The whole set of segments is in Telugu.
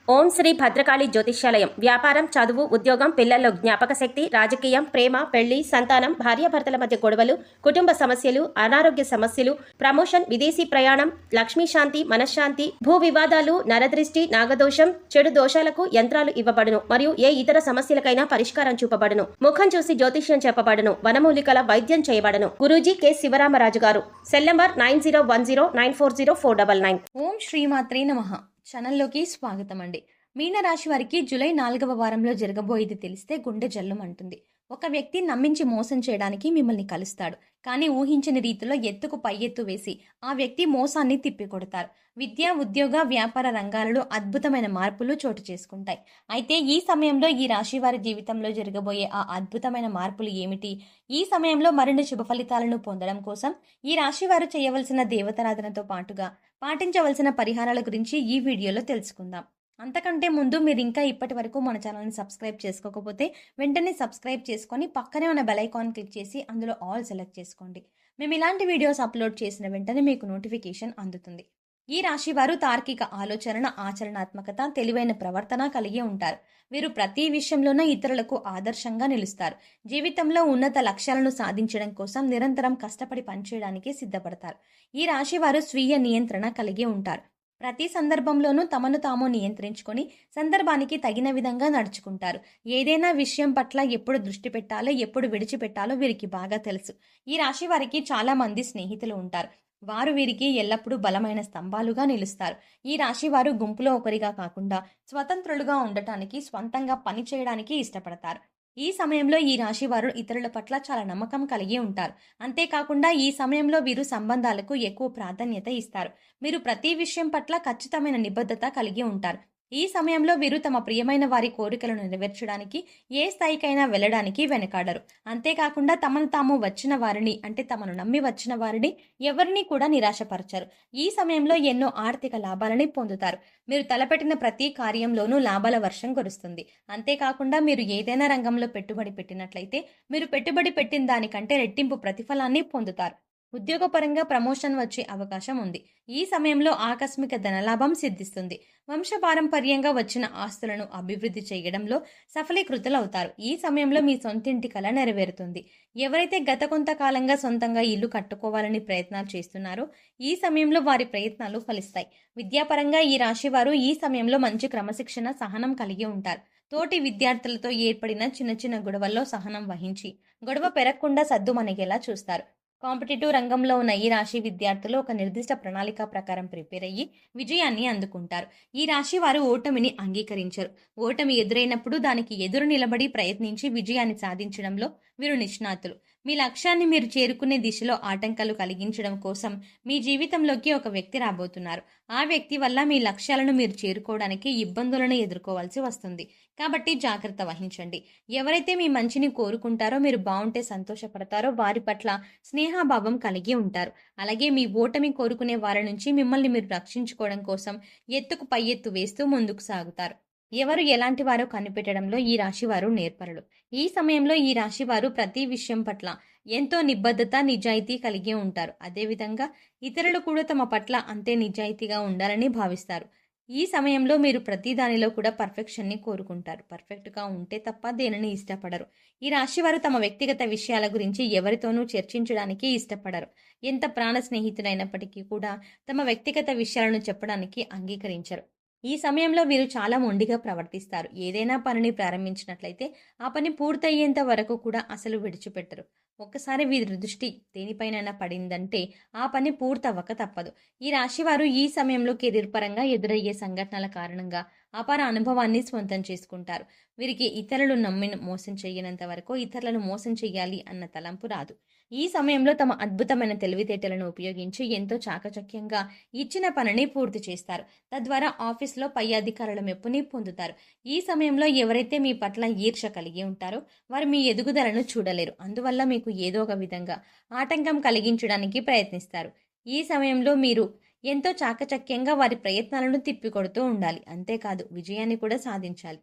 ఓం శ్రీ భద్రకాళి జ్యోతిష్యాలయం. వ్యాపారం, చదువు, ఉద్యోగం, పిల్లల్లో జ్ఞాపక శక్తి, రాజకీయం, ప్రేమ, పెళ్లి, సంతానం, భార్యాభర్తల మధ్య గొడవలు, కుటుంబ సమస్యలు, అనారోగ్య సమస్యలు, ప్రమోషన్, విదేశీ ప్రయాణం, లక్ష్మీ శాంతి, మనశ్శాంతి, భూ వివాదాలు, నరదృష్టి, నాగదోషం, చెడు దోషాలకు యంత్రాలు ఇవ్వబడును మరియు ఏ ఇతర సమస్యలకైనా పరిష్కారం చూపబడును. ముఖం చూసి జ్యోతిష్యం చెప్పబడును. వనమూలికల వైద్యం చేయబడును. గురూజీ కె శివరామరాజు గారు. Cell number 9010940499. ఓం శ్రీమాత్రే నమః. ఛానల్లోకి స్వాగతం అండి. మీనరాశి వారికి జూలై 4వ వారంలో జరగబోయేది తెలిస్తే గుండె జల్లుమంటుంది. ఒక వ్యక్తి నమ్మించి మోసం చేయడానికి మిమ్మల్ని కలుస్తాడు. కానీ ఊహించని రీతిలో ఎత్తుకు పై ఎత్తు వేసి ఆ వ్యక్తి మోసాన్ని తిప్పికొడతారు. విద్య, ఉద్యోగ, వ్యాపార రంగాలలో అద్భుతమైన మార్పులు చోటు చేసుకుంటాయి. అయితే ఈ సమయంలో ఈ రాశి వారి జీవితంలో జరగబోయే ఆ అద్భుతమైన మార్పులు ఏమిటి? ఈ సమయంలో మరిన్ని శుభ ఫలితాలను పొందడం కోసం ఈ రాశి వారు చేయవలసిన దేవతారాధనతో పాటుగా పాటించవలసిన పరిహారాల గురించి ఈ వీడియోలో తెలుసుకుందాం. అంతకంటే ముందు మీరు ఇంకా ఇప్పటి వరకు మన ఛానల్ని సబ్స్క్రైబ్ చేసుకోకపోతే వెంటనే సబ్స్క్రైబ్ చేసుకొని పక్కనే ఉన్న బెల్ ఐకాన్ క్లిక్ చేసి అందులో ఆల్ సెలెక్ట్ చేసుకోండి. మేము ఇలాంటి వీడియోస్ అప్లోడ్ చేసిన వెంటనే మీకు నోటిఫికేషన్ అందుతుంది. ఈ రాశి వారు తార్కిక ఆలోచన, ఆచరణాత్మకత, తెలివైన ప్రవర్తన కలిగి ఉంటారు. వీరు ప్రతి విషయంలోనూ ఇతరులకు ఆదర్శంగా నిలుస్తారు. జీవితంలో ఉన్నత లక్ష్యాలను సాధించడం కోసం నిరంతరం కష్టపడి పనిచేయడానికి సిద్ధపడతారు. ఈ రాశి వారు స్వీయ నియంత్రణ కలిగి ఉంటారు. ప్రతి సందర్భంలోనూ తమను తాము నియంత్రించుకొని సందర్భానికి తగిన విధంగా నడుచుకుంటారు. ఏదైనా విషయం పట్ల ఎప్పుడు దృష్టి పెట్టాలో, ఎప్పుడు విడిచిపెట్టాలో వీరికి బాగా తెలుసు. ఈ రాశి వారికి చాలా మంది స్నేహితులు ఉంటారు. వారు వీరికి ఎల్లప్పుడూ బలమైన స్తంభాలుగా నిలుస్తారు. ఈ రాశి వారు గుంపులో ఒకరిగా కాకుండా స్వతంత్రులుగా ఉండటానికి, స్వంతంగా పని చేయడానికి ఇష్టపడతారు. ఈ సమయంలో ఈ రాశి వారు ఇతరుల పట్ల చాలా నమ్మకం కలిగి ఉంటారు. అంతేకాకుండా ఈ సమయంలో వీరు సంబంధాలకు ఎక్కువ ప్రాధాన్యత ఇస్తారు. మీరు ప్రతి విషయం పట్ల ఖచ్చితమైన నిబద్ధత కలిగి ఉంటారు. ఈ సమయంలో వీరు తమ ప్రియమైన వారి కోరికలను నెరవేర్చడానికి ఏ స్థాయికైనా వెళ్ళడానికి వెనకాడరు. అంతేకాకుండా తమను తాము వచ్చిన వారిని, అంటే తమను నమ్మి వచ్చిన వారిని ఎవరిని కూడా నిరాశపరచరు. ఈ సమయంలో ఎన్నో ఆర్థిక లాభాలని పొందుతారు. మీరు తలపెట్టిన ప్రతి కార్యంలోనూ లాభాల వర్షం కురుస్తుంది. అంతేకాకుండా మీరు ఏదైనా రంగంలో పెట్టుబడి పెట్టినట్లయితే మీరు పెట్టుబడి పెట్టిన దానికంటే రెట్టింపు ప్రతిఫలాన్ని పొందుతారు. ఉద్యోగపరంగా ప్రమోషన్ వచ్చే అవకాశం ఉంది. ఈ సమయంలో ఆకస్మిక ధనలాభం సిద్ధిస్తుంది. వంశపారంపర్యంగా వచ్చిన ఆస్తులను అభివృద్ధి చేయడంలో సఫలీకృతులవుతారు. ఈ సమయంలో మీ సొంతింటి కల నెరవేరుతుంది. ఎవరైతే గత కొంతకాలంగా సొంతంగా ఇల్లు కట్టుకోవాలని ప్రయత్నాలు చేస్తున్నారో ఈ సమయంలో వారి ప్రయత్నాలు ఫలిస్తాయి. విద్యాపరంగా ఈ రాశి వారు ఈ సమయంలో మంచి క్రమశిక్షణ, సహనం కలిగి ఉంటారు. తోటి విద్యార్థులతో ఏర్పడిన చిన్న చిన్న గొడవల్లో సహనం వహించి గొడవ పెరగకుండా సద్దుమణిగేలా చూస్తారు. కాంపిటేటివ్ రంగంలో ఉన్న ఈ రాశి విద్యార్థులు ఒక నిర్దిష్ట ప్రణాళిక ప్రకారం ప్రిపేర్ అయ్యి విజయాన్ని అందుకుంటారు. ఈ రాశి వారు ఓటమిని అంగీకరించరు. ఓటమి ఎదురైనప్పుడు దానికి ఎదురు నిలబడి ప్రయత్నించి విజయాన్ని సాధించడంలో వీరు నిష్ణాతులు. మీ లక్ష్యాన్ని మీరు చేరుకునే దిశలో ఆటంకాలు కలిగించడం కోసం మీ జీవితంలోకి ఒక వ్యక్తి రాబోతున్నారు. ఆ వ్యక్తి వల్ల మీ లక్ష్యాలను మీరు చేరుకోవడానికి ఇబ్బందులను ఎదుర్కోవాల్సి వస్తుంది. కాబట్టి జాగ్రత్త వహించండి. ఎవరైతే మీ మంచిని కోరుకుంటారో, మీరు బాగుంటే సంతోషపడతారో వారి పట్ల స్నేహభావం కలిగి ఉంటారు. అలాగే మీ ఓటమి కోరుకునే వారి నుంచి మిమ్మల్ని మీరు రక్షించుకోవడం కోసం ఎత్తుకు పై ఎత్తు వేస్తూ ముందుకు సాగుతారు. ఎవరు ఎలాంటి వారో కనిపెట్టడంలో ఈ రాశి వారు నేర్పరులు. ఈ సమయంలో ఈ రాశి వారు ప్రతి విషయం పట్ల ఎంతో నిబద్ధత, నిజాయితీ కలిగి ఉంటారు. అదేవిధంగా ఇతరులు కూడా తమ పట్ల అంతే నిజాయితీగా ఉండాలని భావిస్తారు. ఈ సమయంలో మీరు ప్రతి దానిలో కూడా పర్ఫెక్షన్ని కోరుకుంటారు. పర్ఫెక్ట్గా ఉంటే తప్ప దేనిని ఇష్టపడరు. ఈ రాశి వారు తమ వ్యక్తిగత విషయాల గురించి ఎవరితోనూ చర్చించడానికి ఇష్టపడరు. ఎంత ప్రాణ స్నేహితులైనప్పటికీ కూడా తమ వ్యక్తిగత విషయాలను చెప్పడానికి అంగీకరించరు. ఈ సమయంలో వీరు చాలా మొండిగా ప్రవర్తిస్తారు. ఏదైనా పనిని ప్రారంభించినట్లయితే ఆ పని పూర్తయ్యేంత వరకు కూడా అసలు విడిచిపెట్టరు. ఒక్కసారి వీరి దృష్టి దేనిపైనైనా పడిందంటే ఆ పని పూర్తవ్వక తప్పదు. ఈ రాశి వారు ఈ సమయంలో కెరీర్ పరంగా ఎదురయ్యే సంఘటనల కారణంగా అపార అనుభవాన్ని స్వంతం చేసుకుంటారు. వీరికి ఇతరులు నమ్మి మోసం చేయనంత వరకు ఇతరులను మోసం చేయాలి అన్న తలంపు రాదు. ఈ సమయంలో తమ అద్భుతమైన తెలివితేటలను ఉపయోగించి ఎంతో చాకచక్యంగా ఇచ్చిన పనిని పూర్తి చేస్తారు. తద్వారా ఆఫీస్లో పై అధికారుల మెప్పుని పొందుతారు. ఈ సమయంలో ఎవరైతే మీ పట్ల ఈర్ష్య కలిగి ఉంటారో వారు మీ ఎదుగుదలను చూడలేరు. అందువల్ల మీకు ఏదో ఒక విధంగా ఆటంకం కలిగించడానికి ప్రయత్నిస్తారు. ఈ సమయంలో మీరు ఎంతో చాకచక్యంగా వారి ప్రయత్నాలను తిప్పికొడుతూ ఉండాలి. అంతేకాదు విజయాన్ని కూడా సాధించాలి.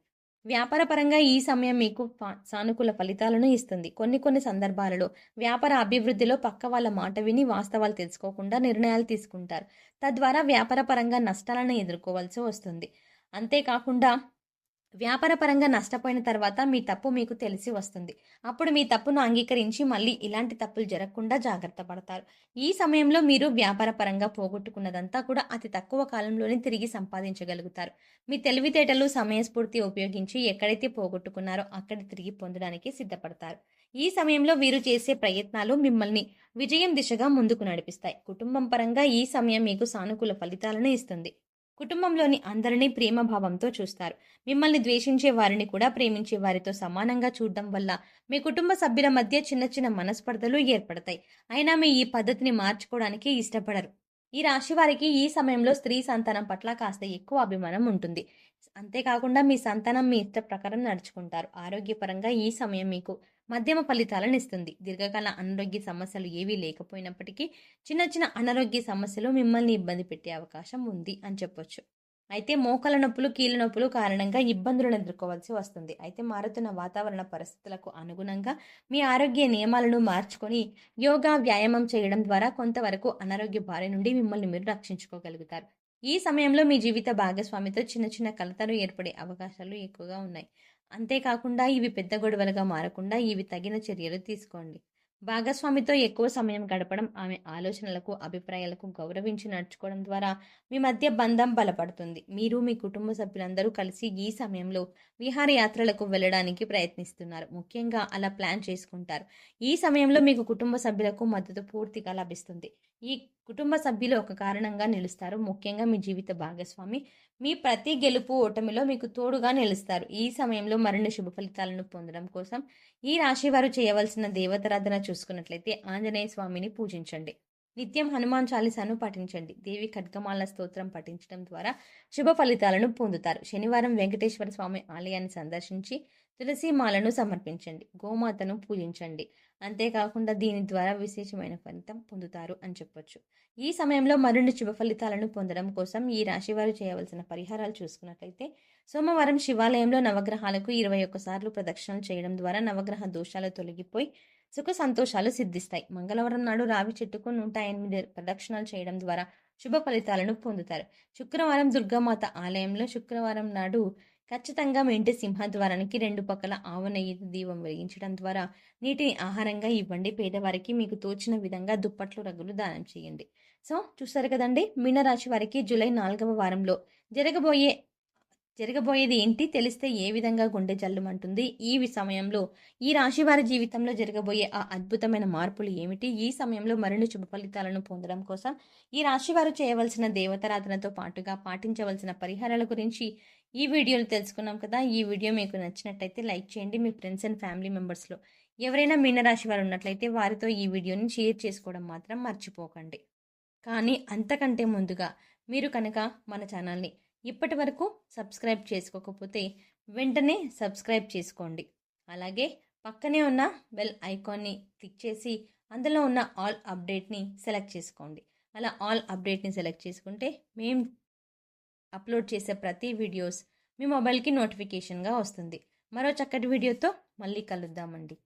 వ్యాపారపరంగా ఈ సమయం మీకు సానుకూల ఫలితాలను ఇస్తుంది. కొన్ని సందర్భాలలో వ్యాపార అభివృద్ధిలో పక్క వాళ్ళ మాట విని వాస్తవాలు తెలుసుకోకుండా నిర్ణయాలు తీసుకుంటారు. తద్వారా వ్యాపారపరంగా నష్టాలను ఎదుర్కోవాల్సి వస్తుంది. అంతేకాకుండా వ్యాపారపరంగా నష్టపోయిన తర్వాత మీ తప్పు మీకు తెలిసి వస్తుంది. అప్పుడు మీ తప్పును అంగీకరించి మళ్ళీ ఇలాంటి తప్పులు జరగకుండా జాగ్రత్త పడతారు. ఈ సమయంలో మీరు వ్యాపారపరంగా పోగొట్టుకున్నదంతా కూడా అతి తక్కువ కాలంలోనే తిరిగి సంపాదించగలుగుతారు. మీ తెలివితేటలు, సమయస్ఫూర్తి ఉపయోగించి ఎక్కడైతే పోగొట్టుకున్నారో అక్కడ తిరిగి పొందడానికి సిద్ధపడతారు. ఈ సమయంలో వీరు చేసే ప్రయత్నాలు మిమ్మల్ని విజయం దిశగా ముందుకు నడిపిస్తాయి. కుటుంబం పరంగా ఈ సమయం మీకు సానుకూల ఫలితాలను ఇస్తుంది. కుటుంబంలోని అందరినీ ప్రేమభావంతో చూస్తారు. మిమ్మల్ని ద్వేషించే వారిని కూడా ప్రేమించే వారితో సమానంగా చూడడం వల్ల మీ కుటుంబ సభ్యుల మధ్య చిన్న చిన్న మనస్పర్ధలు ఏర్పడతాయి. అయినా మీ ఈ పద్ధతిని మార్చుకోవడానికి ఇష్టపడరు. ఈ రాశి వారికి ఈ సమయంలో స్త్రీ సంతానం పట్ల కాస్త ఎక్కువ అభిమానం ఉంటుంది. అంతేకాకుండా మీ సంతానం మీ ఇష్ట ప్రకారం నడుచుకుంటారు. ఆరోగ్యపరంగా ఈ సమయం మీకు మధ్యమ ఫలితాలను ఇస్తుంది. దీర్ఘకాల అనారోగ్య సమస్యలు ఏవీ లేకపోయినప్పటికీ చిన్న చిన్న అనారోగ్య సమస్యలు మిమ్మల్ని ఇబ్బంది పెట్టే అవకాశం ఉంది అని చెప్పొచ్చు. అయితే మోకాల నొప్పులు, కీళ్ళ నొప్పులు కారణంగా ఇబ్బందులను ఎదుర్కోవాల్సి వస్తుంది. అయితే మారుతున్న వాతావరణ పరిస్థితులకు అనుగుణంగా మీ ఆరోగ్య నియమాలను మార్చుకొని యోగా, వ్యాయామం చేయడం ద్వారా కొంతవరకు అనారోగ్య బారి నుండి మిమ్మల్ని మీరు రక్షించుకోగలుగుతారు. ఈ సమయంలో మీ జీవిత భాగస్వామితో చిన్న చిన్న కలతలు ఏర్పడే అవకాశాలు ఎక్కువగా ఉన్నాయి. అంతేకాకుండా ఇవి పెద్ద గొడవలుగా మారకుండా ఇవి తగిన చర్యలు తీసుకోండి. భాగస్వామితో ఎక్కువ సమయం గడపడం, ఆమె ఆలోచనలకు, అభిప్రాయాలకు గౌరవించి నడుచుకోవడం ద్వారా మీ మధ్య బంధం బలపడుతుంది. మీరు మీ కుటుంబ సభ్యులందరూ కలిసి ఈ సమయంలో విహారయాత్రలకు వెళ్ళడానికి ప్రయత్నిస్తున్నారు. ముఖ్యంగా అలా ప్లాన్ చేసుకుంటారు. ఈ సమయంలో మీకు కుటుంబ సభ్యులకు మద్దతు పూర్తిగా లభిస్తుంది. ఈ కుటుంబ సభ్యులు ఒక కారణంగా నిలుస్తారు. ముఖ్యంగా మీ జీవిత భాగస్వామి మీ ప్రతి గెలుపు, ఓటమిలో మీకు తోడుగా నిలుస్తారు. ఈ సమయంలో మరిన్ని శుభ ఫలితాలను పొందడం కోసం ఈ రాశి వారు చేయవలసిన దేవతారాధన చూసుకున్నట్లయితే ఆంజనేయ స్వామిని పూజించండి. నిత్యం హనుమాన్ చాలీసాను పఠించండి. దేవి ఖడ్గమాల స్తోత్రం పఠించడం ద్వారా శుభ ఫలితాలను పొందుతారు. శనివారం వెంకటేశ్వర స్వామి ఆలయాన్ని సందర్శించి తులసి మాలను సమర్పించండి. గోమాతను పూజించండి. అంతేకాకుండా దీని ద్వారా విశేషమైన ఫలితం పొందుతారు అని చెప్పొచ్చు. ఈ సమయంలో మరిన్ని శుభ ఫలితాలను పొందడం కోసం ఈ రాశి వారు చేయవలసిన పరిహారాలు చూసుకున్నట్లయితే సోమవారం శివాలయంలో నవగ్రహాలకు 21 సార్లు ప్రదక్షిణలు చేయడం ద్వారా నవగ్రహ దోషాలు తొలగిపోయి సుఖ సంతోషాలు సిద్ధిస్తాయి. మంగళవారం నాడు రావి చెట్టుకు 108 ప్రదక్షిణాలు చేయడం ద్వారా శుభ ఫలితాలను పొందుతారు. శుక్రవారం దుర్గామాత ఆలయంలో శుక్రవారం నాడు ఖచ్చితంగా మీ ఇంటి సింహద్వారానికి 2 పక్కల ఆవు నెయ్యి దీపం వెలిగించడం ద్వారా నీటిని ఆహారంగా ఇవ్వండి. పేదవారికి మీకు తోచిన విధంగా దుప్పట్లు, రగ్గులు దానం చేయండి. సో చూసారు కదండి, మీనరాశి వారికి జూలై 4వ వారంలో జరగబోయేది ఏంటి తెలిస్తే ఏ విధంగా గుండె జల్లుమంటుంది. ఈ సమయంలో ఈ రాశి వారి జీవితంలో జరగబోయే ఆ అద్భుతమైన మార్పులు ఏమిటి, ఈ సమయంలో మరిన్ని శుభ ఫలితాలను పొందడం కోసం ఈ రాశి వారు చేయవలసిన దేవతారాధనతో పాటుగా పాటించవలసిన పరిహారాల గురించి ఈ వీడియోలో తెలుసుకున్నాం కదా. ఈ వీడియో మీకు నచ్చినట్టయితే లైక్ చేయండి. మీ ఫ్రెండ్స్ అండ్ ఫ్యామిలీ మెంబర్స్లో ఎవరైనా మీనరాశి వారు ఉన్నట్లయితే వారితో ఈ వీడియోని షేర్ చేసుకోవడం మాత్రం మర్చిపోకండి. కానీ అంతకంటే ముందుగా మీరు కనుక మన ఛానల్ని ఇప్పటి వరకు సబ్స్క్రైబ్ చేసుకోకపోతే వెంటనే సబ్స్క్రైబ్ చేసుకోండి. అలాగే పక్కనే ఉన్న బెల్ ఐకాన్ని క్లిక్ చేసి అందులో ఉన్న ఆల్ అప్డేట్ని సెలెక్ట్ చేసుకోండి. అలా ఆల్ అప్డేట్ని సెలెక్ట్ చేసుకుంటే మేము అప్లోడ్ చేసే ప్రతి వీడియోస్ మీ మొబైల్కి నోటిఫికేషన్గా వస్తుంది. మరో చక్కటి వీడియోతో మళ్ళీ కలుద్దామండి.